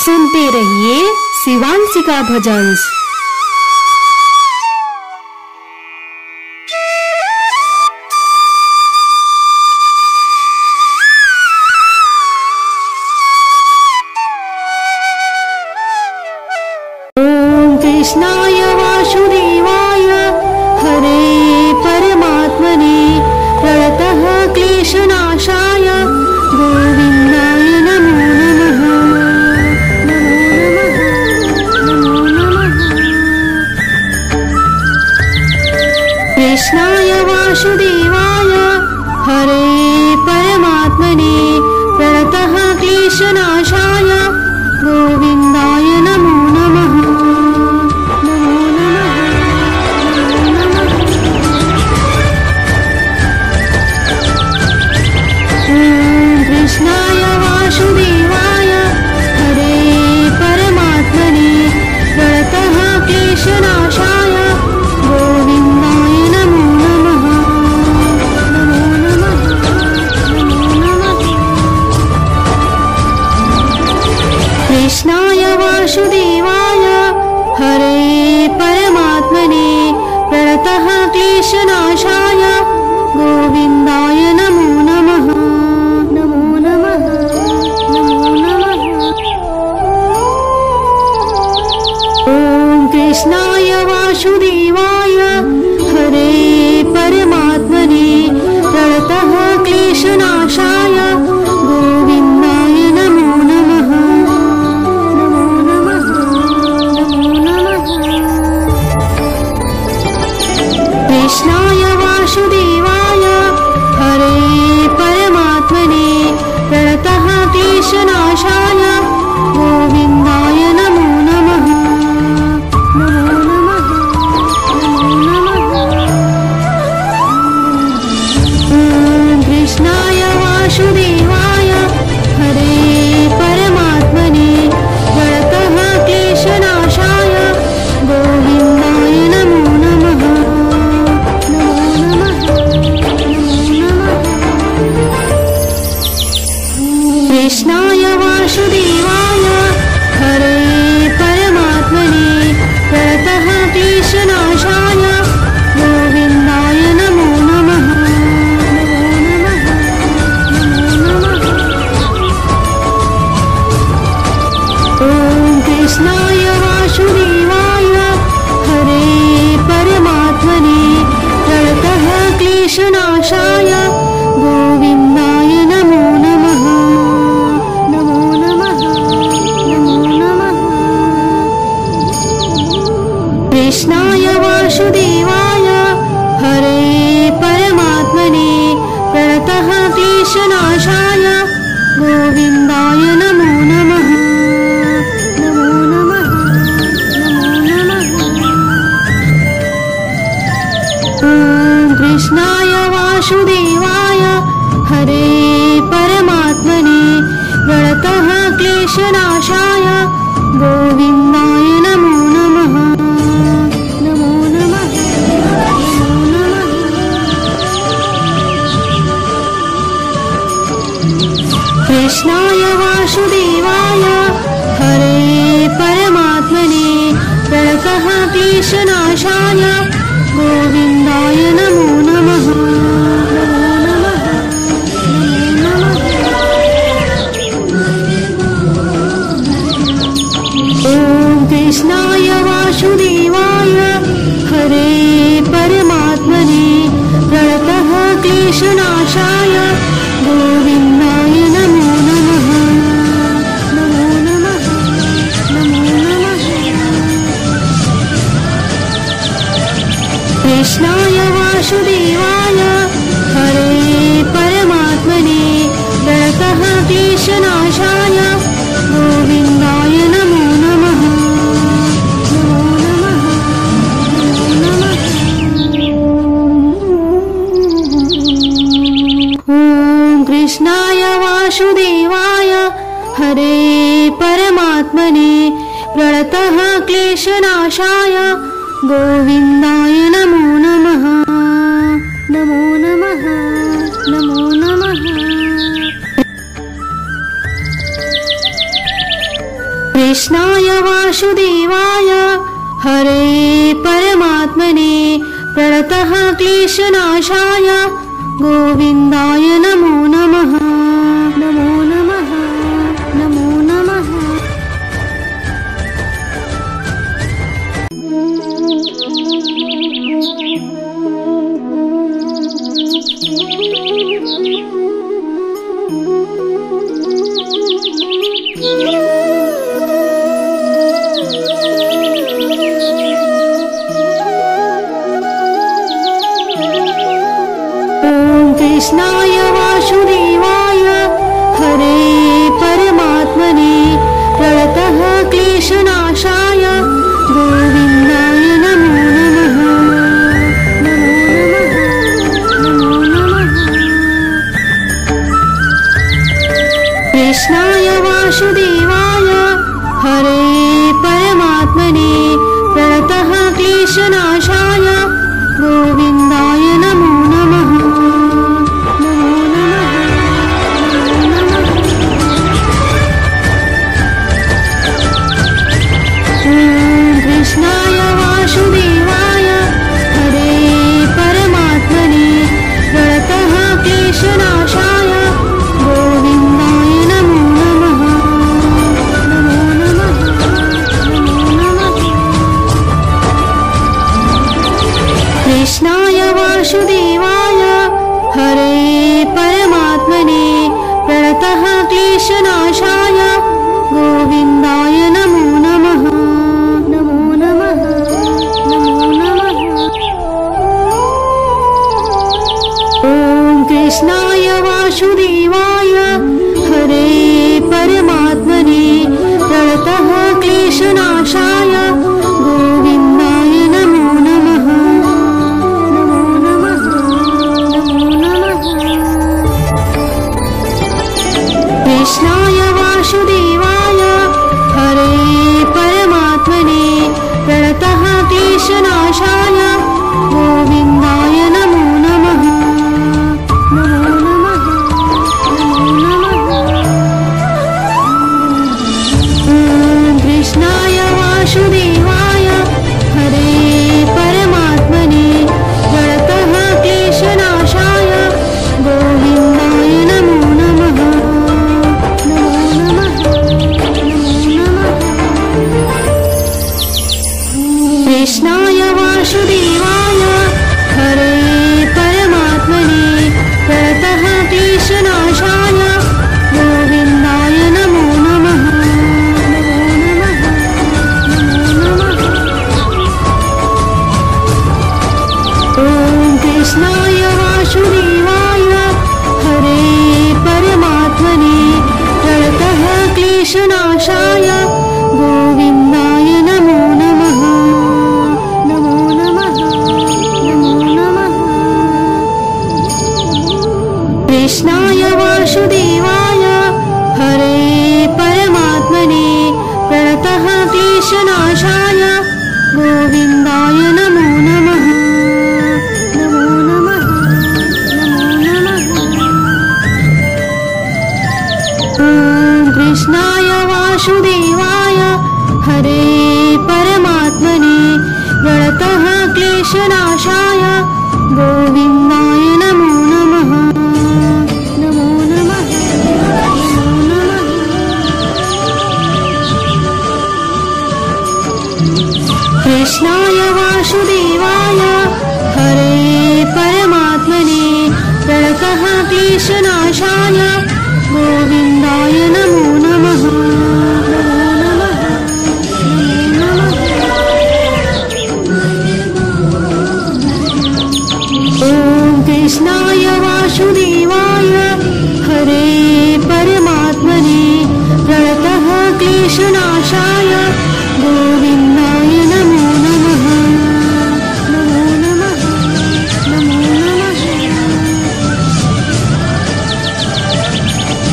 सुनते रहिए शिवांशिका भजन। ओम कृष्णाय वासुदेवाय हरे परमात्मने प्रणतः क्लेशनाशाय गोविंदाय नमो नमः। कृष्णाय वासुदेवाय हरे परमात्मने प्रणतः क्लेशनाशाय गोविंदाय नमो नमः। कृष्णाय वासुदेवाय हरे परमात्मने प्रणतः क्लेशनाशाय गोविंदाय नमो नमः। कृष्णाय वासुदेवाय हरे परमात्मने प्रणतः क्लेशनाशाय गोविंदाय नमो नमः। कृष्णाय वासुदेवाय हरे परमात्मने प्रणतः क्लेशनाशाय गोविंदाय नमो नमः। कृष्णाय वासुदेवाय हरे परमात्मने प्रणतः क्लेशनाशाय गोविंदाय नमो नमः। कृष्णाय वासुदेवाय हरे परमात्मने प्रणतः क्लेशनाशाय गोविंदाय नमो नमः। कृष्णाय वासुदेवाय हरे परमात्मने प्रणतः क्लेशनाशाय गोविंदाय नमो नमः। कृष्णाय वासुदेवाय हरे परमात्मने प्रणतः क्लेशनाशाय गोविंदाय नमो नमः। कृष्णाय वासुदेवाय हरे परमात्मने प्रणतः क्लेशनाशाय गोविंदाय नमो नमः। कृष्णाय वासुदेवाय हरे परमात्मने प्रणतः क्लेशनाशाय गोविंदाय नमो नमः। कृष्णाय वासुदेवाय हरे परमात्मने प्रणतः क्लेशनाशाय गोविंदाय नमो नमः। ओम कृष्णाय वासुदेवाय हरे परमात्मने प्रणतः क्लेशनाशाय गोविंदाय नमो नमः। कृष्णाय वासुदेवाय हरे परमात्मने प्रणतः क्लेशनाशाय गोविंदाय नमो नमः। ओम कृष्णाय वासुदेवाय हरे परमात्मने प्रणतः क्लेशनाशाय गोविंदाय नमो नमः। नमो नमः। नमो नमः। कृष्णाय वासुदेवाय हरे परमात्मने प्रणतः क्लेशनाशाय गोविन्दाय नमो नमः नमो नमः नमो नमः। कृष्णाय वासुदेवाय हरे परमात्मने प्रणतः क्लेशनाशाय गोविन्दाय नमो नमः नमो नमः कृष्णाय वासुदेवाय हरे परमात्मने प्रणतः क्लेशनाशाय गोविन्दाय नमो नमः। कृष्णाय वासुदेवाय हरे परमात्मने प्रणतः क्लेशनाशाय गोविन्दाय नमो नमः नमो नमः नमो नमः। कृष्णाय वासुदेवाय हरे परमात्मने प्रणतः क्लेशनाशाय गोविन्दाय नमो नमः नमो नमः नमो नमः। ॐ कृष्णाय वासुदेवाय हरे परमात्मने प्रणतः क्लेशनाशाय गोविन्दाय नमो नमः नमो नमः नमो नमः। कृष्णाय वासुदेवाय हरे परमात्मने प्रणतः क्लेशनाशाय गोविन्दाय नमो नमः नमो नमः नमो नमः। ॐ कृष्णाय वासुदेवाय हरे परमात्मने प्रणतः क्लेशनाशाय गोविन्दाय नमो नमः नमो नमः नमो नमः। कृष्णाय वासुदेवाय हरे परमात्मने प्रणतः क्लेशनाशाय गोविन्दाय नमो नमः नमो नमः नमो नमः। ॐ कृष्णाय वासुदेवाय हरे परमात्मने प्रणतः क्लेशनाशाय गोविन्दाय नमो नमः नमो नमः नमो नमः। कृष्णाय वासुदेवाय हरे परमात्मने प्रणतः क्लेशनाशाय गोविन्दाय नमो नमः नमो नमः नमो नमः। ॐ कृष्णाय वासुदेवाय हरे परमात्मने प्रणतः क्लेशनाशाय गोविन्दाय नमो नमः नमो नमः नमो नमः। कृष्णाय वासुदेवाय हरे परमात्मने प्रणतः क्लेशनाशाय गोविन्दाय नमो नमः नमो नमः नमो नमः। ॐ कृष्णाय वासुदेवाय हरे परमात्मने प्रणतः क्लेशनाशाय गोविन्दाय नमो नमः नमो नमः नमो नमः।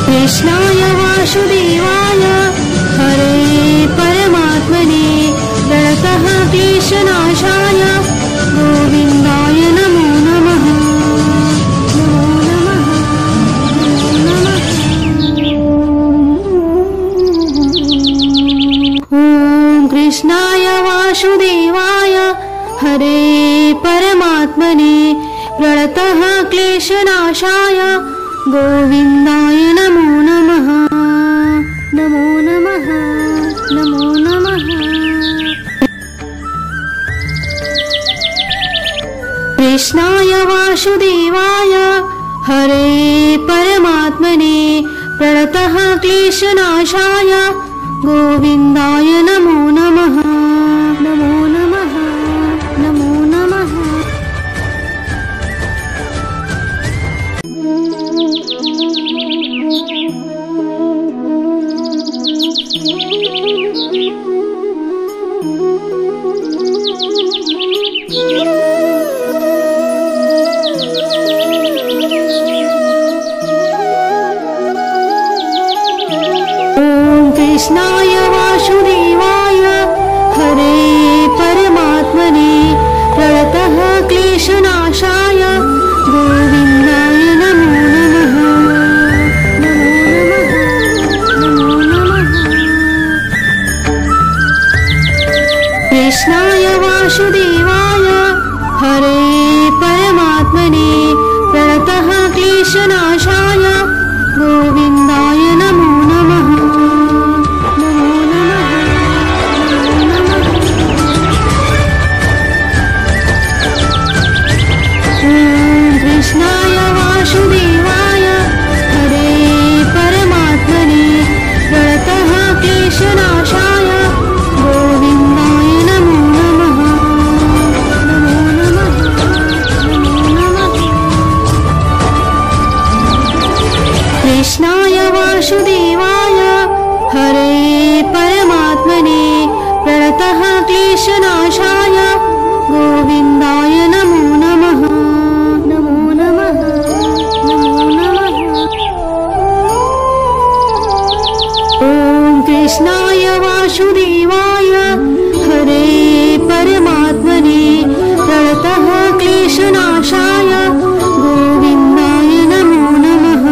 कृष्णाय वासुदेवाय हरे परमात्मने प्रणतः क्लेशनाशाय गोविन्दाय नमो नमः नमो नमः नमो नमः। कृष्णाय वासुदेवाय हरे परमात्मने प्रणतः क्लेशनाशाय गोविन्दाय नमो नमः। नमो नमः नमो नमः। कृष्णाय वासुदेवाय हरे परमात्मने प्रणतः क्लेशनाशाय गोविन्दाय नमो नमः। नमो नमः नमो नमः। कृष्णाय वासुदेवाय हरे परमात्मने प्रणतः क्लेशनाशाय गोविन्दाय नमो नमः। नमो नमः कृष्णाय वासुदेवाय हरे परमात्मने प्रणतः क्लेशनाशाय गोविन्दाय नमो नमः। कृष्णाय वासुदेवाय हरे परमात्मने प्रणतः क्लेशनाशाय गोविन्दाय नमो नमः। नमो नमः नमो नमः। कृष्णाय वासुदेवाय हरे परमात्मने प्रणतः क्लेशनाशाय गोविन्दाय नमो नमः। नमो नमः नमो नमः। ॐ कृष्णाय वासुदेवाय हरे परमात्मने प्रणतः क्लेशनाशाय गोविन्दाय नमो नमः।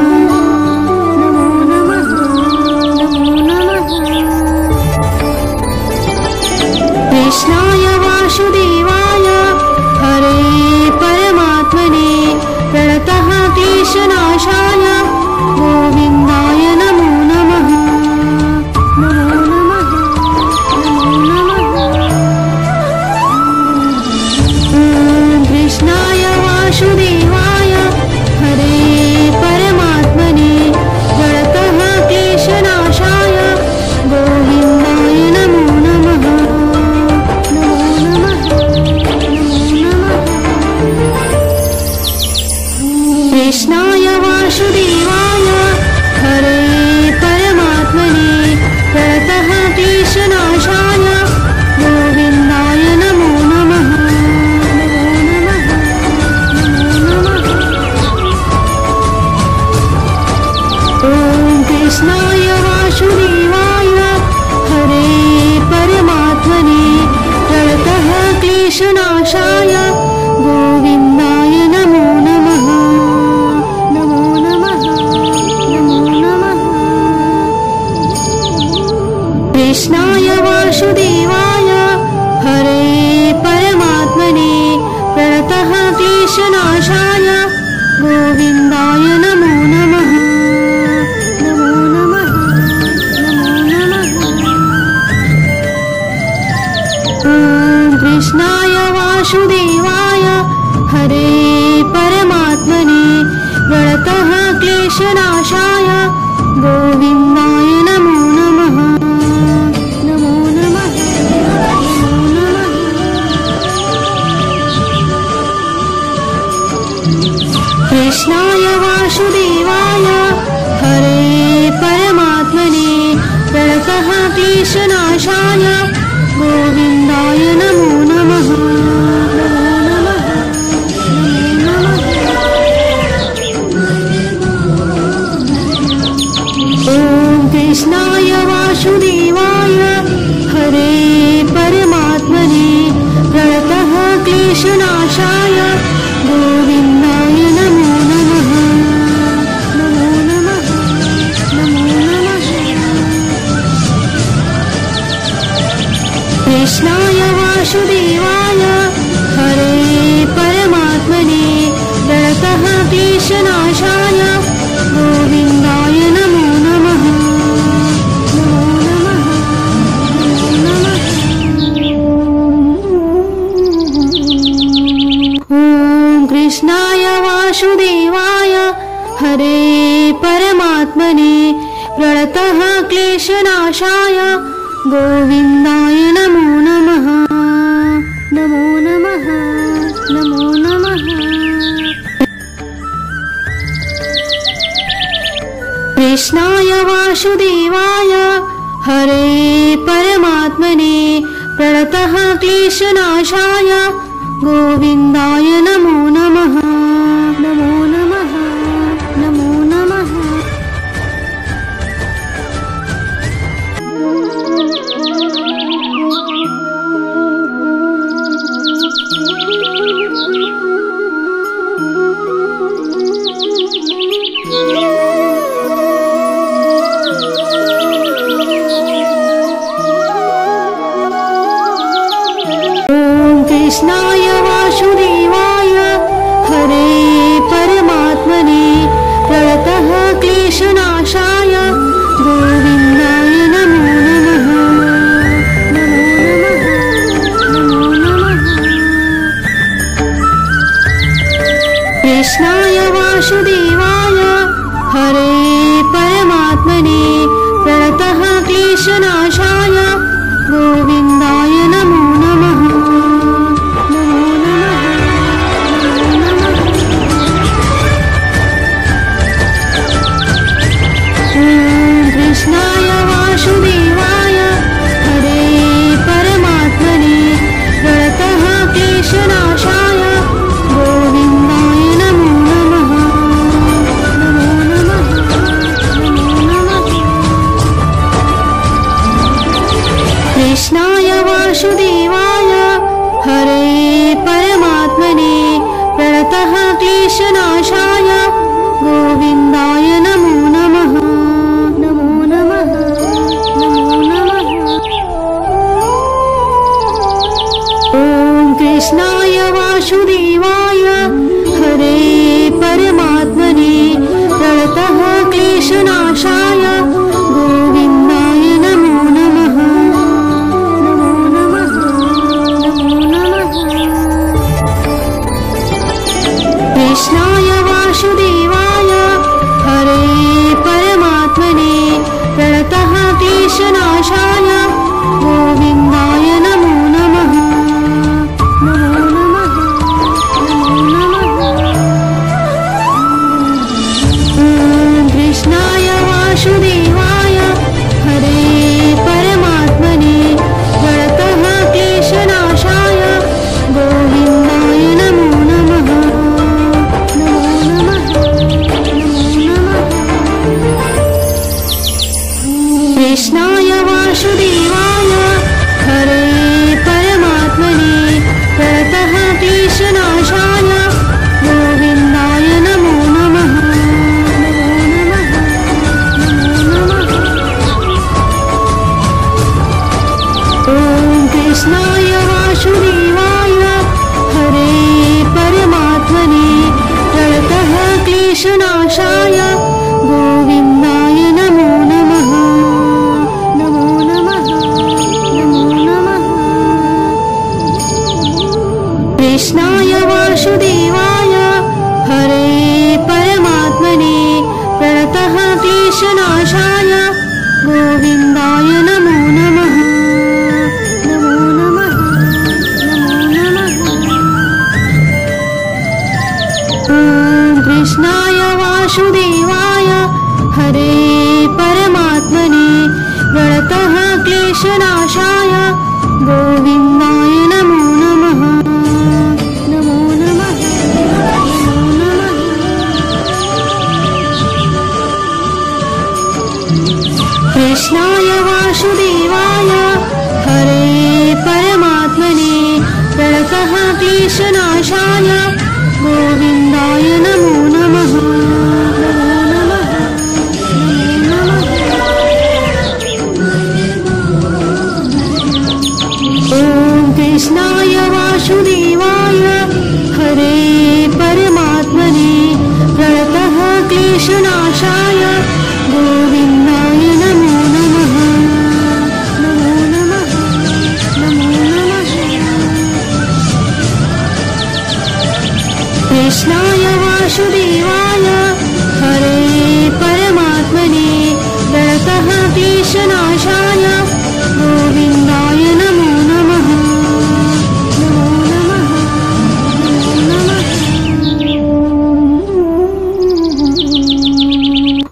नमो नमः नमो नमः। कृष्णाय वासुदेवाय हरे परमात्मने प्रणतः क्लेशनाशाय गोविन्दाय नमो नमः। नमो नमः नमो नमः। कृष्णाय वासुदेवाय हरे परमात्मने प्रणतः क्लेशनाशाय गोविन्दाय नमो नमः। नमो नमः नमो नमः। कृष्णाय वासुदेवाय हरे परमात्मने प्रणतः क्लेशनाशाय गोविन्दाय नमो नमः। नमो नमः नमो नमः। ॐ कृष्णाय वासुदेवाय हरे परमात्मने प्रणतः क्लेशनाशाय गोविन्दाय नमो नमः। नमो नमः नमो नमः। कृष्णाय वासुदेवाय हरे परमात्मने प्रणतः क्लेशनाशाय गोविन्दाय नमो नमः। नमो नमः नमो नमः। ॐ कृष्णाय वासुदेवाय हरे परमात्मने प्रणतः क्लेशनाशाय गोविन्दाय नमो नमः। नमो नमः नमो नमः। कृष्णाय वासुदेवाय हरे परमात्मने प्रणतः क्लेशनाशाय गोविन्दाय नमो नमः। नमो नमः नमो नमः। ॐ कृष्णाय वासुदेवाय हरे परमात्मने प्रणतः क्लेशनाशाय गोविन्दाय नमो नमः। नमो नमः नमो नमः। कृष्णाय वासुदेवाय हरे परमात्मने प्रणतः क्लेशनाशाय गोविन्दाय नमो नमः। ॐ कृष्णाय वासुदेवाय हरे परमात्मने प्रणतः क्लेशनाशाय गोविन्दाय नमो नमः। नमो नमः नमो नमः। कृष्णाय वासुदेवाय हरे परमात्मने प्रणतः क्लेशनाशाय गोविन्दाय नमो नमः। नमो नमः नमो नमः। कृष्णाय वासुदेवाय हरे परमात्मने प्रणतः क्लेशनाशाय गोविन्दाय नमो नमः। नमो नमः कृष्णाय वासुदेवाय हरे परमात्मने प्रणतः क्लेशनाशाय गोविन्दाय नमो नमः। कृष्णाय वासुदेवाय हरे परमात्मने प्रणतः क्लेशनाशाय गोविन्दाय नमो नमः। नमो नमः नमो नमः। कृष्णाय वासुदेवाय हरे परमात्मने प्रणतः क्लेशनाशाय गोविन्दाय नमो नमः। नमो नमः नमो नमः। ॐ कृष्णाय वासुदेवाय हरे परमात्मने प्रणतः क्लेशनाशाय गोविन्दाय नमो नमः। नमो नमः नमो नमः। कृष्णाय वासुदेवाय हरे परमात्मने प्रणतः क्लेशनाशाय गोविन्दाय नमो नमः। नमो नमः नमो नमः। ॐ कृष्णाय वासुदेवाय हरे परमात्मने प्रणतः क्लेशनाशाय गोविन्दाय नमो नमः। नमो नमः नमो नमः। कृष्णाय वासुदेवाय हरे परमात्मने प्रणतः क्लेशनाशाय गोविन्दाय नमो नमः। नमो नमः नमो नमः। ॐ कृष्णाय वासुदेवाय हरे परमात्मने प्रणतः क्लेशनाशाय गोविन्दाय नमो नमः। नमो नमः नमो नमः। कृष्णाय वासुदेवाय हरे परमात्मने प्रणतः क्लेशनाशाय गोविन्दाय नमो नमः। नमो नमः नमो नमः। ॐ कृष्णाय वासुदेवाय हरे परमात्मने प्रणतः क्लेशनाशाय गोविन्दाय नमो नमः। नमो नमः नमो नमः। कृष्णाय वासुदेवाय हरे परमात्मने प्रणतः क्लेशनाशाय गोविन्दाय नमो नमः। नमो नमः नमो नमः। ॐ वासुदेवाय हरे परमात्मने प्रणतः क्लेशनाशाय गोविन्दाय नमो नमः। नमो नमः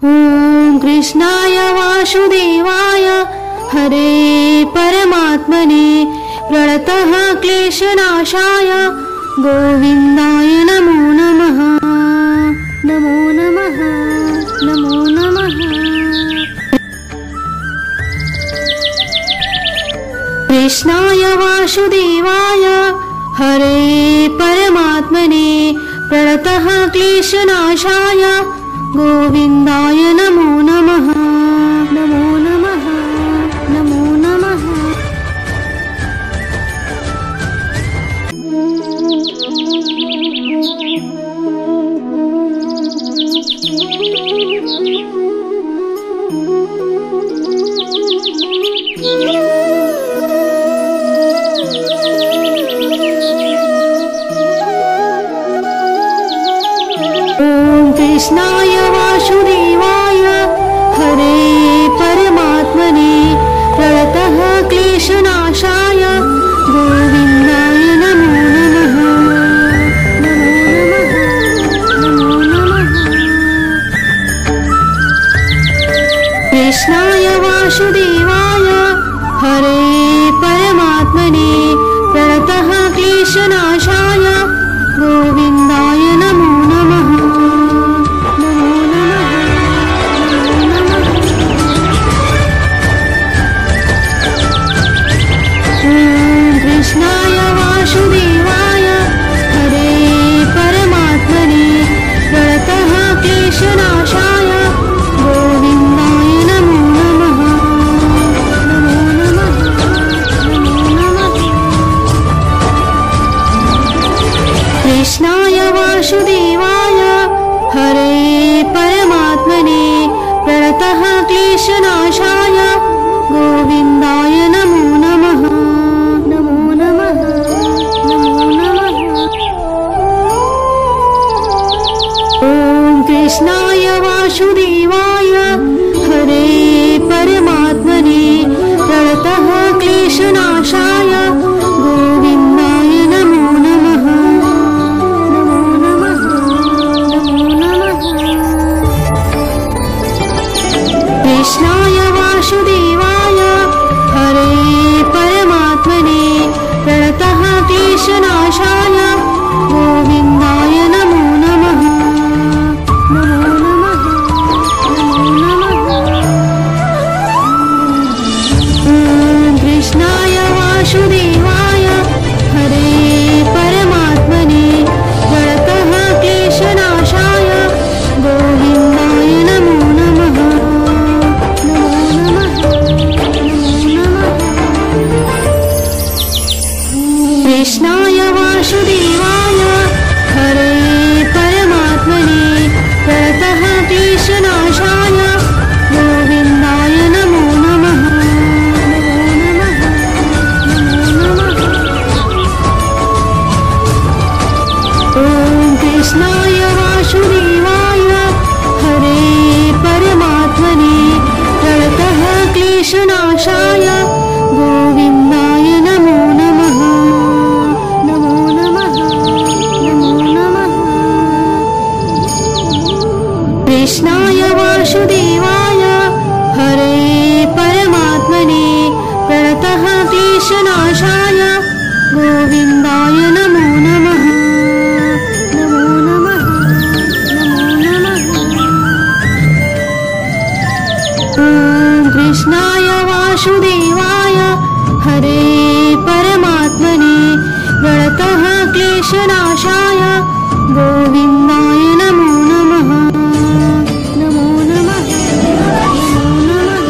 ॐ कृष्णाय वासुदेवाय हरे परमात्मने प्रणतः क्लेशनाशाय गोविन्दाय नमो नमः। नमो नमः नमो नमः। कृष्णाय वासुदेवाय हरे परमात्मने प्रणतः क्लेशनाशाय गोविन्दाय नमो नमः। नमो नमः नमो नमः। कृष्णाय वासुदेवाय हरे परमात्मने प्रणतः क्लेशनाशाय गोविन्दाय नमो नमः। नमो नमः कृष्णाय वासुदेवाय हरे परमात्मने प्रणतः क्लेशनाशाय गोविन्दाय नमो नमः। कृष्णाय वासुदेवाय हरे परमात्मने प्रणतः क्लेशनाशाय गोविन्दाय नमो नमः। नमो नमः नमो नमः। कृष्णाय वासुदेवाय हरे परमात्मने प्रणतः क्लेशनाशाय गोविन्दाय नमो नमः। नमो नमः नमो नमः। ॐ कृष्णाय वासुदेवाय हरे परमात्मने प्रणतः क्लेशनाशाय गोविन्दाय नमो नमः। नमो नमः नमो नमः। कृष्णाय वासुदेवाय हरे परमात्मने प्रणतः क्लेशनाशाय गोविन्दाय नमो नमः। नमो नमः नमो नमः। ॐ कृष्णाय वासुदेवाय हरे परमात्मने प्रणतः क्लेशनाशाय गोविन्दाय नमो नमः। नमो नमः नमो नमः। कृष्णाय वासुदेवाय हरे परमात्मने प्रणतः क्लेशनाशाय गोविन्दाय नमो नमः। नमो नमः नमो नमः। ॐ कृष्णाय वासुदेवाय हरे परमात्मने प्रणतः क्लेशनाशाय गोविन्दाय नमो नमः। नमो नमः नमो नमः। कृष्णाय वासुदेवाय हरे परमात्मने प्रणतः क्लेशनाशाय गोविन्दाय नमो नमः। नमो नमः नमो नमः। ॐ कृष्णाय वासुदेवाय हरे परमात्मने प्रणतः क्लेशनाशाय गोविन्दाय नमो नमः। नमो नमः नमो नमः।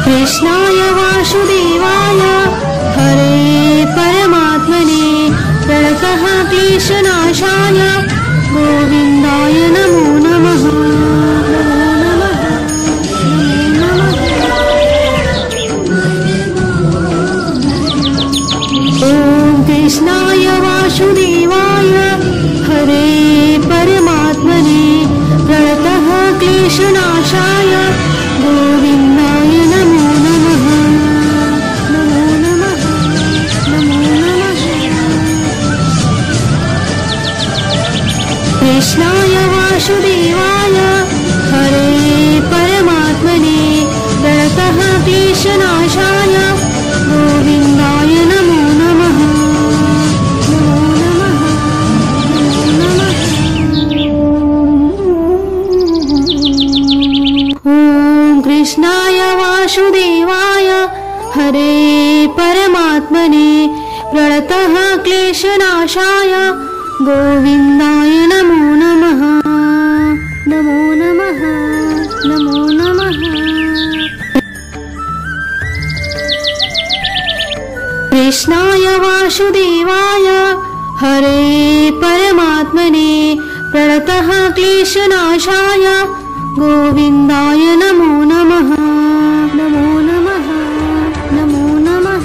कृष्णाय वासुदेवाय हरे परमात्मने प्रणतः क्लेशनाशाय गोविन्दाय नमो नमः। नमो नमः नमो नमः। ॐ कृष्ण क्लेशनाशाय गोविन्दाय नमो नमः। नमो नमः, नमो नमः। कृष्णाय वासुदेवाय हरे परमात्मने प्रणतः क्लेशनाशाय गोविन्दाय नमो नमः। नमो नमः, नमो नमः। ॐ कृष्णाय वासुदेवाय हरे परमात्मने प्रणतः क्लेशनाशाय गोविन्दाय नमो नमः। नमो नमः, नमो नमः। कृष्णाय वासुदेवाय हरे परमात्मने प्रणतः क्लेशनाशाय गोविन्दाय नमो नमः। नमो नमः, नमो नमः।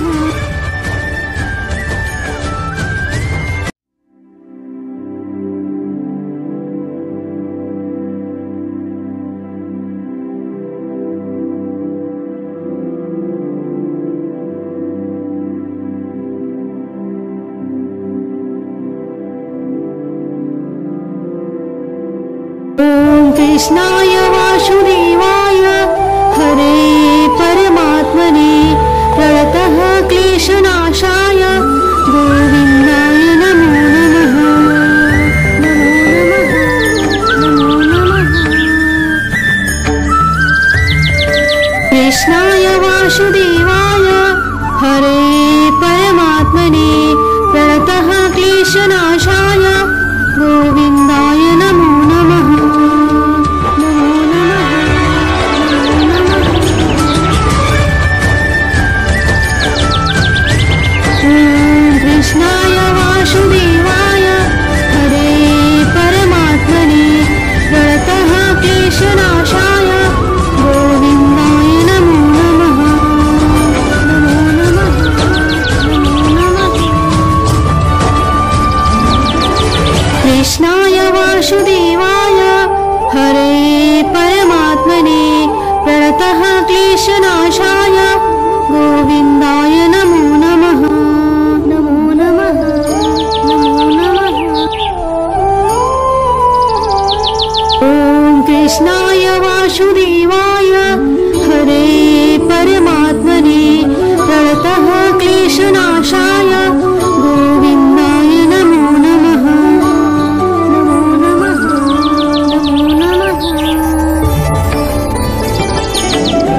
कृष्णाय वासुदेवाय हरे परमात्मने प्रणतः क्लेशनाशाय गोविन्दाय नमो नमः। नमो नमः, नमो नमः। कृष्णाय वासुदेवाय हरे परमात्मने प्रणतः क्लेशनाशाय गोविन्दाय नमो नमः। कृष्णाय वासुदेवाय हरे परमात्मने प्रणतः क्लेशनाशाय गोविन्दाय नमो नमः। नमो नमः, नमो नमः। कृष्णाय वासुदेवाय हरे परमात्मने प्रणतः क्लेशनाशाय गोविन्दाय नमो नमः। नमो नमः, नमो नमः। ॐ कृष्णाय वासुदेवाय हरे परमात्मने प्रणतः क्लेशनाशाय गोविन्दाय नमो नमः। नमो नमः, नमो नमः।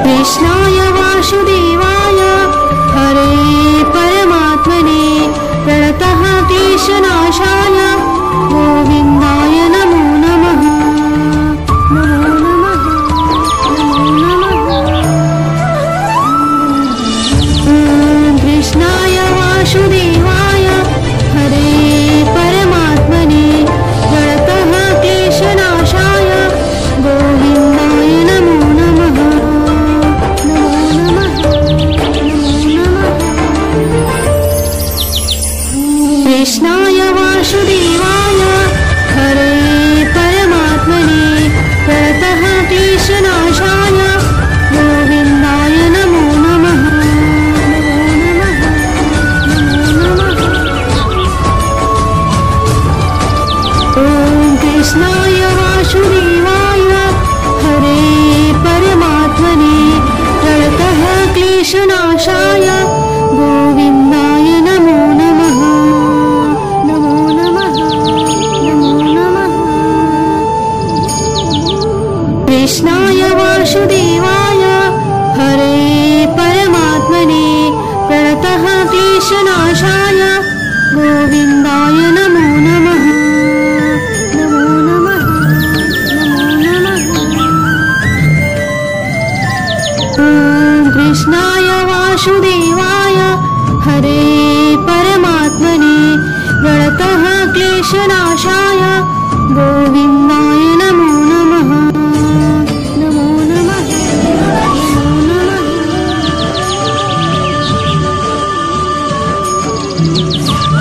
कृष्णाय वासुदेवाय हरे परमात्मने प्रणतः क्लेशनाशाय गोविन्दाय नमो नमः। नमो नमः, नमो नमः। ॐ कृष्णाय वासुदेवाय हरे परमात्मने प्रणतः क्लेशनाशाय गोविन्दाय नमो नमः। नमो नमः, नमो नमः। कृष्णाय वासुदेवाय हरे परमात्मने प्रणतः क्लेशनाशाय गोविन्दाय नमो नमः। नमो नमः, नमो नमः। ॐ कृष्णाय वासुदेवाय हरे परमात्मने प्रणतः क्लेशनाशाय गोविन्दाय नमो नमः। नमो नमः, नमो नमः। कृष्णाय वासुदेवाय हरे परमात्मने प्रणतः क्लेशनाशाय गोविन्दाय नमो नमः। नमो नमः, नमो नमः। ॐ कृष्णाय वासुदेवाय हरे परमात्मने प्रणतः क्लेशनाशाय गोविन्दाय नमो नमः। नमो नमः, नमो नमः।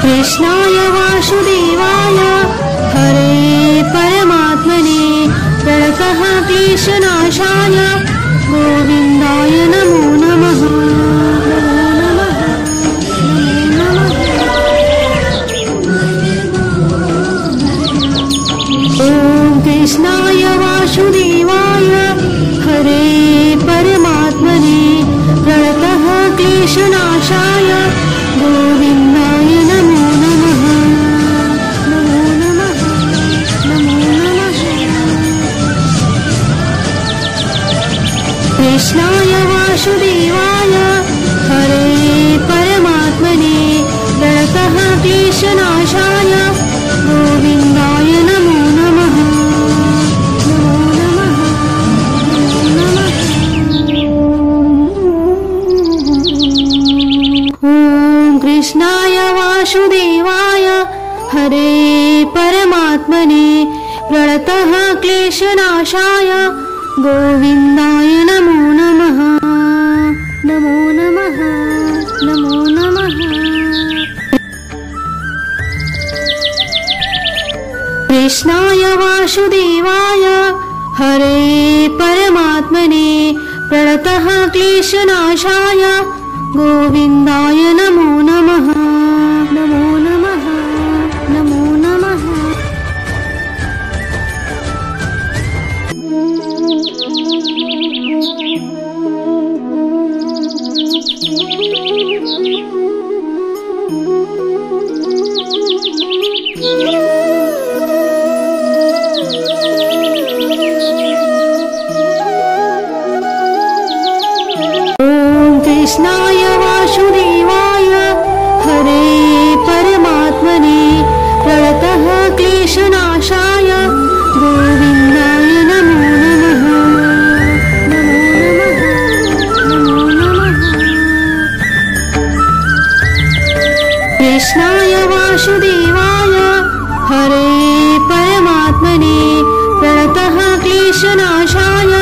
कृष्णाय वासुदेवाय हरे परमात्मने प्रणतः क्लेशनाशाय कृष्णाय वासुदेवाय हरे परमात्मने प्रणतः क्लेशनाशाय गोविन्दाय नमो नमः। कृष्णाय वासुदेवाय हरे परमात्मने प्रणतः क्लेशनाशाय गोविन्दाय नमो नमः। नमो नमः नमो नमः। कृष्णाय वासुदेवाय हरे परमात्मने प्रणतः क्लेशनाशाय गोविन्दाय नमो नमः। नमो नमः नमो नमः। कृष्णाय वासुदेवाय हरे परमात्मने प्रणतः क्लेशनाशाय गोविन्दाय नमो नमः। नमो नमः कृष्णाय वासुदेवाय हरे परमात्मने प्रणतः क्लेशनाशाय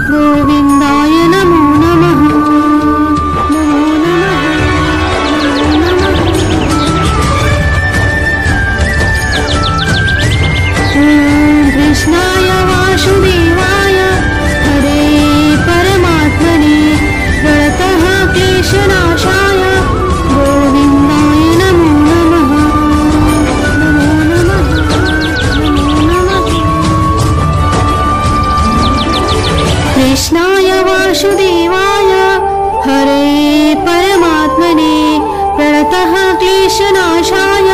गोविन्दाय नमो नमः। कृष्णाय वासुदेवाय हरे परमात्मने प्रणतः क्लेशनाशाय गोविन्दाय नमो नमः। नमो नमः नमो नमः। कृष्णाय वासुदेवाय हरे परमात्मने प्रणतः क्लेशनाशाय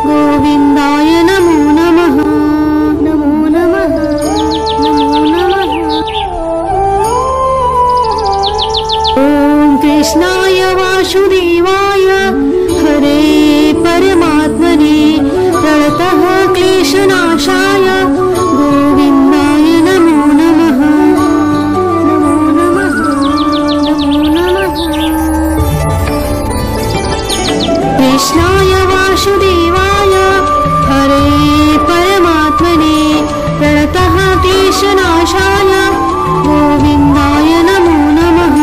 गोविन्दाय नमो नमः। नमो नमः नमो नमः। कृष्णाय वासुदेवाय हरे परमात्मने प्रणतः क्लेशनाशाय गोविन्दाय नमो नमः। नमो नमः नमो नमः। कृष्णाय वासुदेवाय हरे परमात्मने प्रणतः क्लेशनाशाय गोविन्दाय नमो नमः।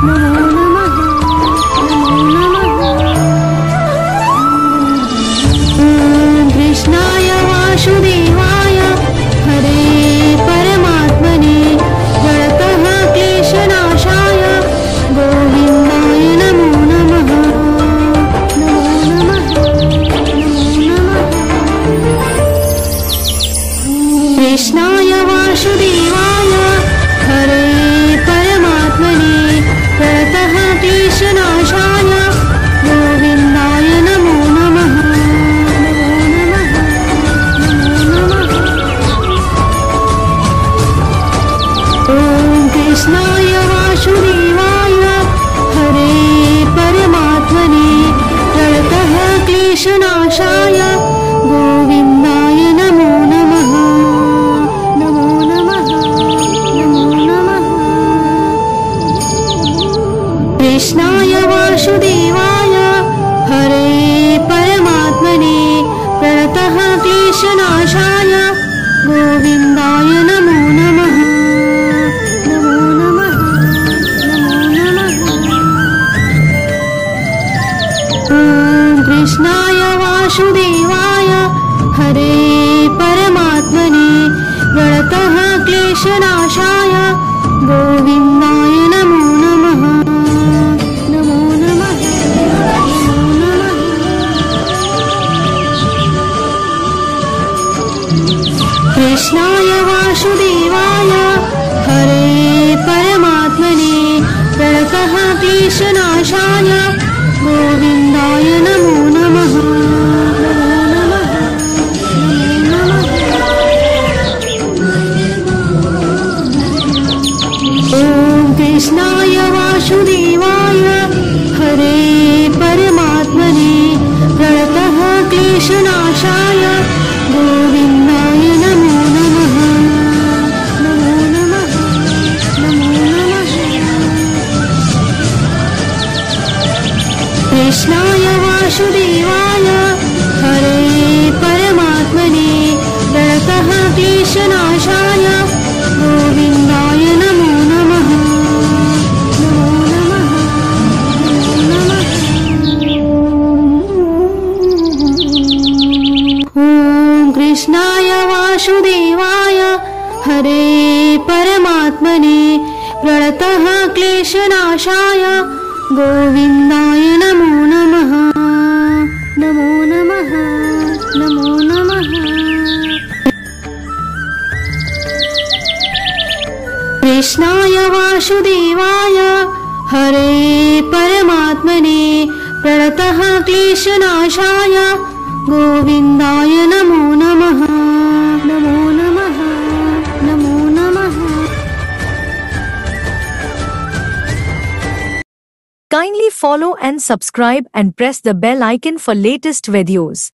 नमो नमः नमो नमः। कृष्णाय वासुदेवाय हरे परमात्मने प्रणतः क्लेशनाशाय गोविन्दाय नमो नमः। नमो नमः नमो नमः। कृष्णाय वासुदेवाय हरे परमात्मने प्रणतः क्लेशनाशाय गोविन्दाय नमो नमः। नमो नमः नमो नमः। कृष्णाय वासुदेवाय हरे परमात्मने प्रणतः क्लेशनाशाय गोविन्दाय नमो नमः। नमो नमः नमो नमः। कृष्णाय वासुदेवाय हरे परमात्मने प्रणतः क्लेशनाशाय गोविन्दाय नमो नमः। नमो नमः नमो नमः। कृष्णाय वासुदेवाय हरे परमात्मने प्रणतः क्लेशनाशाय गोविन्दाय नमो नमः। नमो नमः नमो नमः। कृष्णाय वासुदेवाय हरे परमात्मने प्रणतः क्लेशनाशाय गोविन्दाय नमो नमः। नमो नमः नमो नमः। कृष्णाय वासुदेवाय हरे परमात्मने प्रणतः क्लेशनाशाय गोविन्दाय नमो नमः। नमो नमः नमो नमः। कृष्णाय वासुदेवाय हरे परमात्मने प्रणतः क्लेशनाशाय गोविन्दाय नमो नमः। नमो नमः नमो नमः। ॐ कृष्णाय वासुदेवाय हरे परमात्मने प्रणतः क्लेशनाशाय गोविन्दाय नमो नमः। नमो नमः नमो नमः। कृष्णाय वासुदेवाय हरे परमात्मने प्रणतः क्लेशनाशाय गोविन्दाय नमो नमः। नमो नमः नमो नमः। Kindly follow and subscribe and press the bell icon for latest videos.